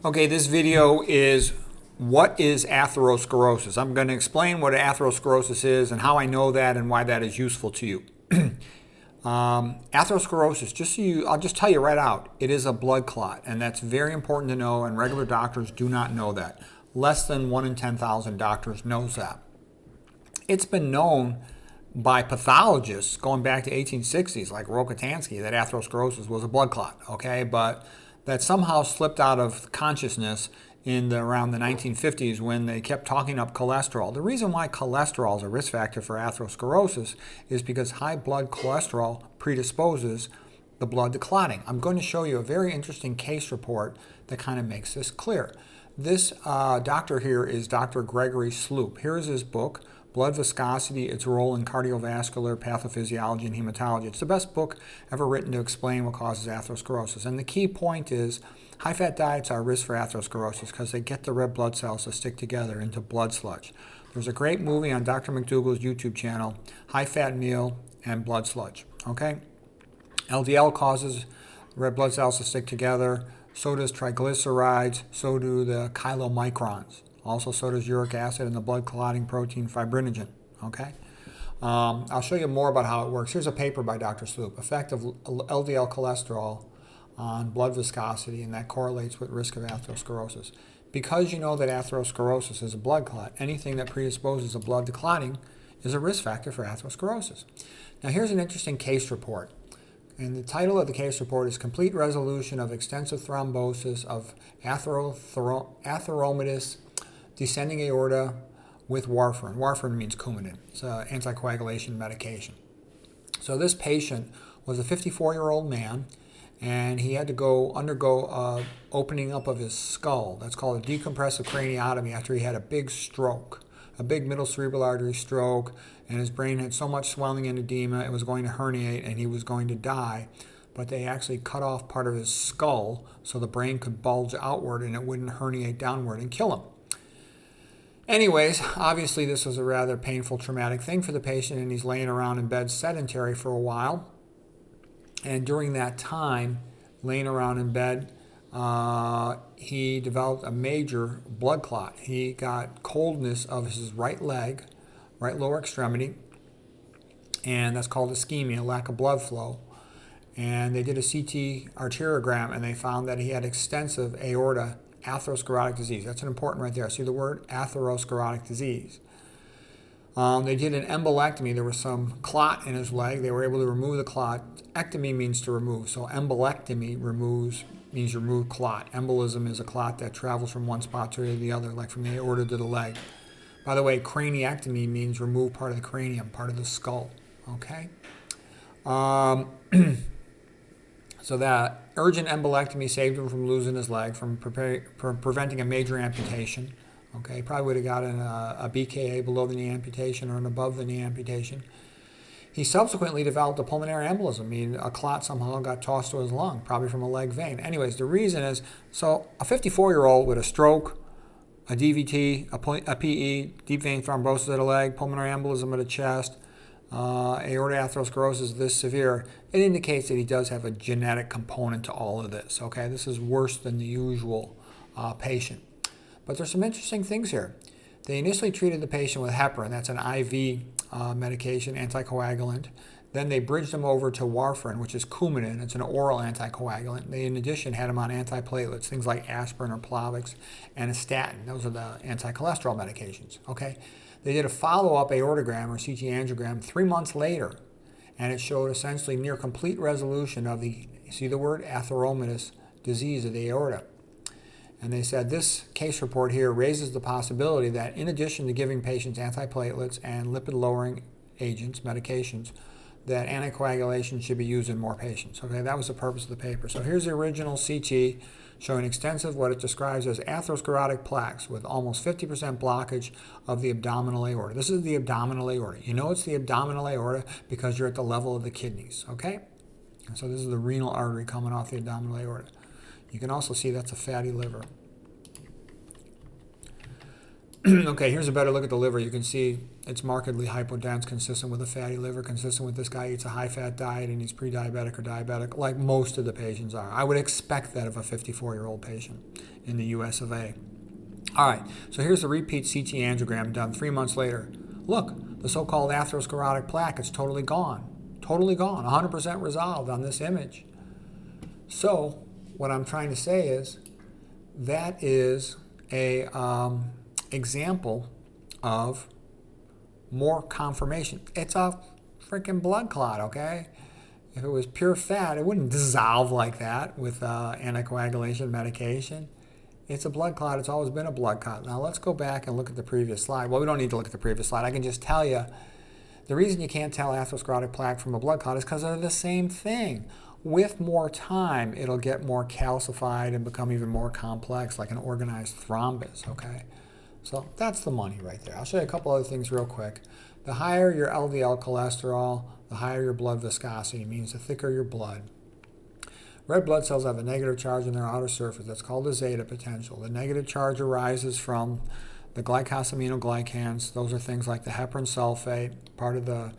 Okay, this video is what is atherosclerosis. I'm going to explain what atherosclerosis is and how I know that and why that is useful to you. Atherosclerosis, I'll just tell you right out, it is a blood clot, and that's very important to know, and regular doctors do not know that. Less than 1 in 10,000 doctors knows that. It's been known by pathologists going back to 1860s, like Rokitansky, that atherosclerosis was a blood clot, okay? But that somehow slipped out of consciousness around the 1950s when they kept talking up cholesterol. The reason why cholesterol is a risk factor for atherosclerosis is because high blood cholesterol predisposes the blood to clotting. I'm going to show you a very interesting case report that kind of makes this clear. This doctor here is Dr. Gregory Sloop. Here's his book, Blood Viscosity, Its Role in Cardiovascular Pathophysiology and Hematology. It's the best book ever written to explain what causes atherosclerosis. And the key point is high-fat diets are a risk for atherosclerosis because they get the red blood cells to stick together into blood sludge. There's a great movie on Dr. McDougall's YouTube channel, High-Fat Meal and Blood Sludge. Okay? LDL causes red blood cells to stick together. So does triglycerides. So do the chylomicrons. Also, so does uric acid and the blood clotting protein fibrinogen. Okay? I'll show you more about how it works. Here's a paper by Dr. Sloop, Effect of LDL cholesterol on blood viscosity, and that correlates with risk of atherosclerosis. Because you know that atherosclerosis is a blood clot, anything that predisposes the blood to clotting is a risk factor for atherosclerosis. Now, here's an interesting case report. And the title of the case report is Complete Resolution of Extensive Thrombosis of Atheromatous Descending Aorta with warfarin. Warfarin means Coumadin. It's an anticoagulation medication. So this patient was a 54-year-old man, and he had to undergo opening up of his skull. That's called a decompressive craniotomy after he had a big stroke, a big middle cerebral artery stroke, and his brain had so much swelling and edema it was going to herniate and he was going to die. But they actually cut off part of his skull so the brain could bulge outward and it wouldn't herniate downward and kill him. Anyways, obviously this was a rather painful, traumatic thing for the patient, and he's laying around in bed sedentary for a while. And during that time, laying around in bed, he developed a major blood clot. He got coldness of his right leg, right lower extremity, and that's called ischemia, lack of blood flow. And they did a CT arteriogram, and they found that he had extensive aorta atherosclerotic disease. That's an important right there. See the word atherosclerotic disease. They did an embolectomy. There was some clot in his leg. They were able to remove the clot. Ectomy means to remove. So embolectomy means remove clot. Embolism is a clot that travels from one spot to the other, like from the aorta to the leg. By the way, craniectomy means remove part of the cranium, part of the skull. Okay? So that urgent embolectomy saved him from losing his leg, from preventing a major amputation. Okay, probably would have gotten a BKA below the knee amputation or an above the knee amputation. He subsequently developed a pulmonary embolism. I mean, a clot somehow got tossed to his lung, probably from a leg vein. Anyways, the reason is, so a 54-year-old with a stroke, a DVT, a PE, deep vein thrombosis of the leg, pulmonary embolism of the chest, aortic atherosclerosis this severe, it indicates that he does have a genetic component to all of this. Okay, this is worse than the usual patient. But there's some interesting things here. They initially treated the patient with heparin. That's an IV medication, anticoagulant. Then they bridged him over to warfarin, which is Coumadin. It's an oral anticoagulant. They, in addition, had him on antiplatelets, things like aspirin or Plavix, and a statin. Those are the anti-cholesterol medications. Okay. They did a follow-up aortogram or CT angiogram 3 months later, and it showed essentially near complete resolution of the, see the word, atheromatous disease of the aorta. And they said this case report here raises the possibility that in addition to giving patients antiplatelets and lipid-lowering agents, medications, that anticoagulation should be used in more patients. Okay, that was the purpose of the paper. So here's the original CT showing extensive, what it describes as atherosclerotic plaques with almost 50% blockage of the abdominal aorta. This is the abdominal aorta. You know it's the abdominal aorta because you're at the level of the kidneys, okay? And so this is the renal artery coming off the abdominal aorta. You can also see that's a fatty liver. Okay, here's a better look at the liver. You can see it's markedly hypodense, consistent with a fatty liver, consistent with this guy eats a high-fat diet and he's pre-diabetic or diabetic, like most of the patients are. I would expect that of a 54-year-old patient. in the US of A. All right, so here's the repeat CT angiogram done 3 months later. Look, the so-called atherosclerotic plaque is totally gone, 100% resolved on this image. So what I'm trying to say is that is a example of more confirmation. It's a freaking blood clot, okay? If it was pure fat, it wouldn't dissolve like that with anticoagulation medication. It's a blood clot. It's always been a blood clot. Now let's go back and look at the previous slide. Well, we don't need to look at the previous slide. I can just tell you the reason you can't tell atherosclerotic plaque from a blood clot is because they're the same thing. With more time, it'll get more calcified and become even more complex, like an organized thrombus, okay? So that's the money right there. I'll show you a couple other things real quick. The higher your LDL cholesterol, the higher your blood viscosity, means the thicker your blood. Red blood cells have a negative charge in their outer surface. That's called the zeta potential. The negative charge arises from the glycosaminoglycans. Those are things like the heparin sulfate, part of the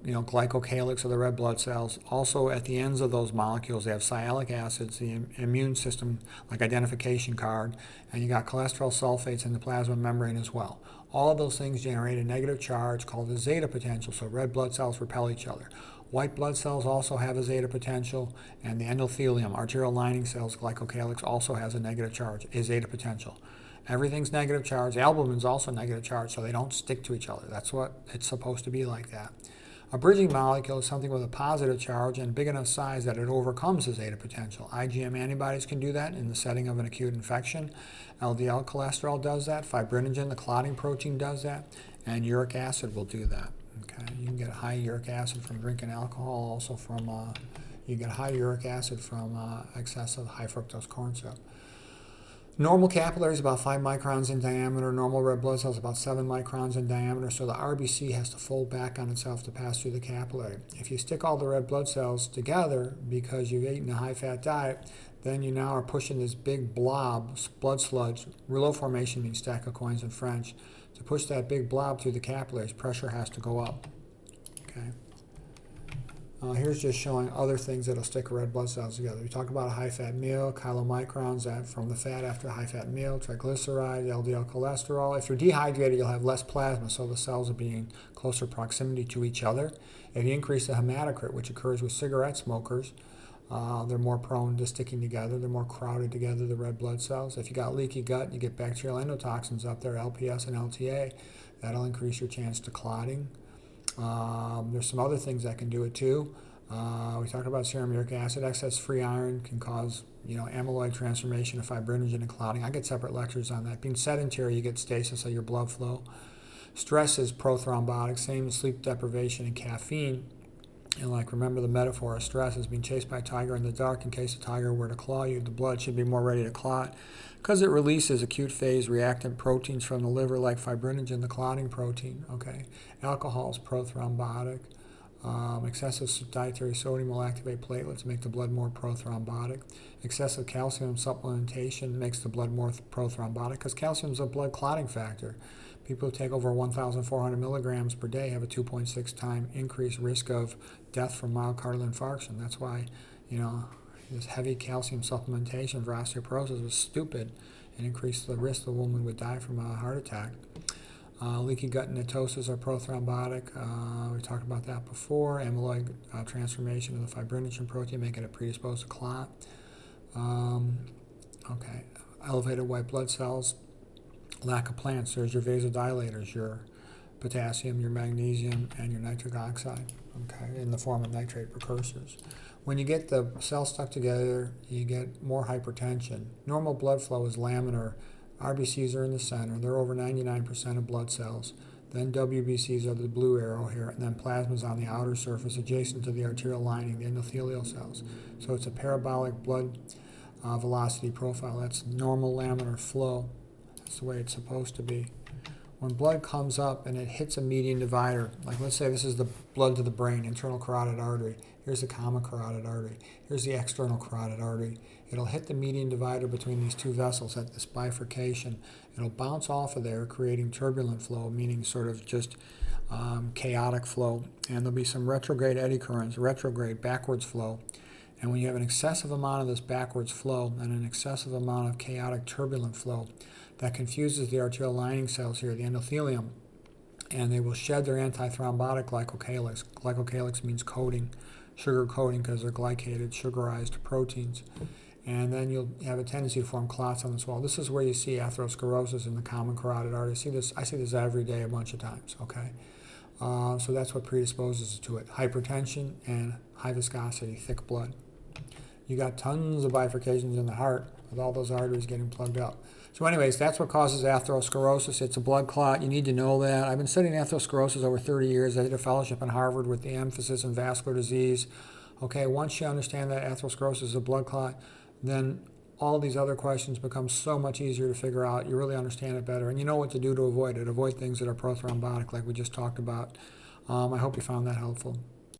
glycocalyx of the red blood cells. Also, at the ends of those molecules, they have sialic acids, the immune system, like identification card, and you got cholesterol sulfates in the plasma membrane as well. All of those things generate a negative charge called the zeta potential, so red blood cells repel each other. White blood cells also have a zeta potential, and the endothelium, arterial lining cells, glycocalyx, also has a negative charge, a zeta potential. Everything's negative charge. Albumin's also negative charge, so they don't stick to each other. That's what it's supposed to be like that. A bridging molecule is something with a positive charge and big enough size that it overcomes the zeta potential. IgM antibodies can do that in the setting of an acute infection. LDL cholesterol does that. Fibrinogen, the clotting protein, does that. And uric acid will do that. Okay, you can get high uric acid from drinking alcohol, also from you get high uric acid from excessive high fructose corn syrup. Normal capillaries about 5 microns in diameter. Normal red blood cells about 7 microns in diameter. So the RBC has to fold back on itself to pass through the capillary. If you stick all the red blood cells together because you've eaten a high-fat diet, then you now are pushing this big blob, blood sludge. Rouleau formation means stack of coins in French. To push that big blob through the capillaries, pressure has to go up. Okay. Here's just showing other things that'll stick red blood cells together. We talk about a high-fat meal, chylomicrons that from the fat after a high-fat meal, triglycerides, LDL cholesterol. If you're dehydrated, you'll have less plasma, so the cells will be in closer proximity to each other. If you increase the hematocrit, which occurs with cigarette smokers, they're more prone to sticking together. They're more crowded together, the red blood cells. If you got leaky gut, you get bacterial endotoxins up there, LPS and LTA. That'll increase your chance to clotting. There's some other things that can do it too. We talk about serum uric acid. Excess free iron can cause, amyloid transformation of fibrinogen and clotting. I get separate lectures on that. Being sedentary, you get stasis of your blood flow. Stress is prothrombotic, same as sleep deprivation and caffeine. And remember the metaphor of stress is being chased by a tiger in the dark. In case a tiger were to claw you, the blood should be more ready to clot because it releases acute phase reactant proteins from the liver like fibrinogen, the clotting protein. Okay, alcohol is prothrombotic. Excessive dietary sodium will activate platelets, make the blood more prothrombotic. Excessive calcium supplementation makes the blood more prothrombotic because calcium is a blood clotting factor. People who take over 1,400 milligrams per day have a 2.6 time increased risk of death from myocardial infarction. That's why, this heavy calcium supplementation for osteoporosis was stupid and increased the risk the woman would die from a heart attack. Leaky gut and netosis are prothrombotic. We talked about that before. Amyloid transformation of the fibrinogen protein, making it predisposed to clot. Elevated white blood cells. Lack of plants. There's your vasodilators, your potassium, your magnesium, and your nitric oxide, in the form of nitrate precursors. When you get the cells stuck together, you get more hypertension. Normal blood flow is laminar. RBCs are in the center. They're over 99% of blood cells. Then WBCs are the blue arrow here, and then plasma's on the outer surface adjacent to the arterial lining, the endothelial cells. So it's a parabolic blood velocity profile. That's normal laminar flow. That's the way it's supposed to be. When blood comes up and it hits a median divider, like let's say this is the blood to the brain, internal carotid artery. Here's the common carotid artery. Here's the external carotid artery. It'll hit the median divider between these two vessels at this bifurcation. It'll bounce off of there, creating turbulent flow, meaning sort of just chaotic flow. And there'll be some retrograde eddy currents, retrograde backwards flow. And when you have an excessive amount of this backwards flow and an excessive amount of chaotic turbulent flow, that confuses the arterial lining cells here, the endothelium, and they will shed their antithrombotic glycocalyx. Glycocalyx means coating, sugar coating, because they're glycated, sugarized proteins. And then you'll have a tendency to form clots on this wall. This is where you see atherosclerosis in the common carotid artery. I see this every day a bunch of times, okay? So that's what predisposes to it. Hypertension and high viscosity, thick blood. You got tons of bifurcations in the heart with all those arteries getting plugged up. So anyways, that's what causes atherosclerosis. It's a blood clot. You need to know that. I've been studying atherosclerosis over 30 years. I did a fellowship in Harvard with the emphasis in vascular disease. Okay, once you understand that atherosclerosis is a blood clot, then all these other questions become so much easier to figure out. You really understand it better, and you know what to do to avoid it. Avoid things that are prothrombotic, like we just talked about. I hope you found that helpful.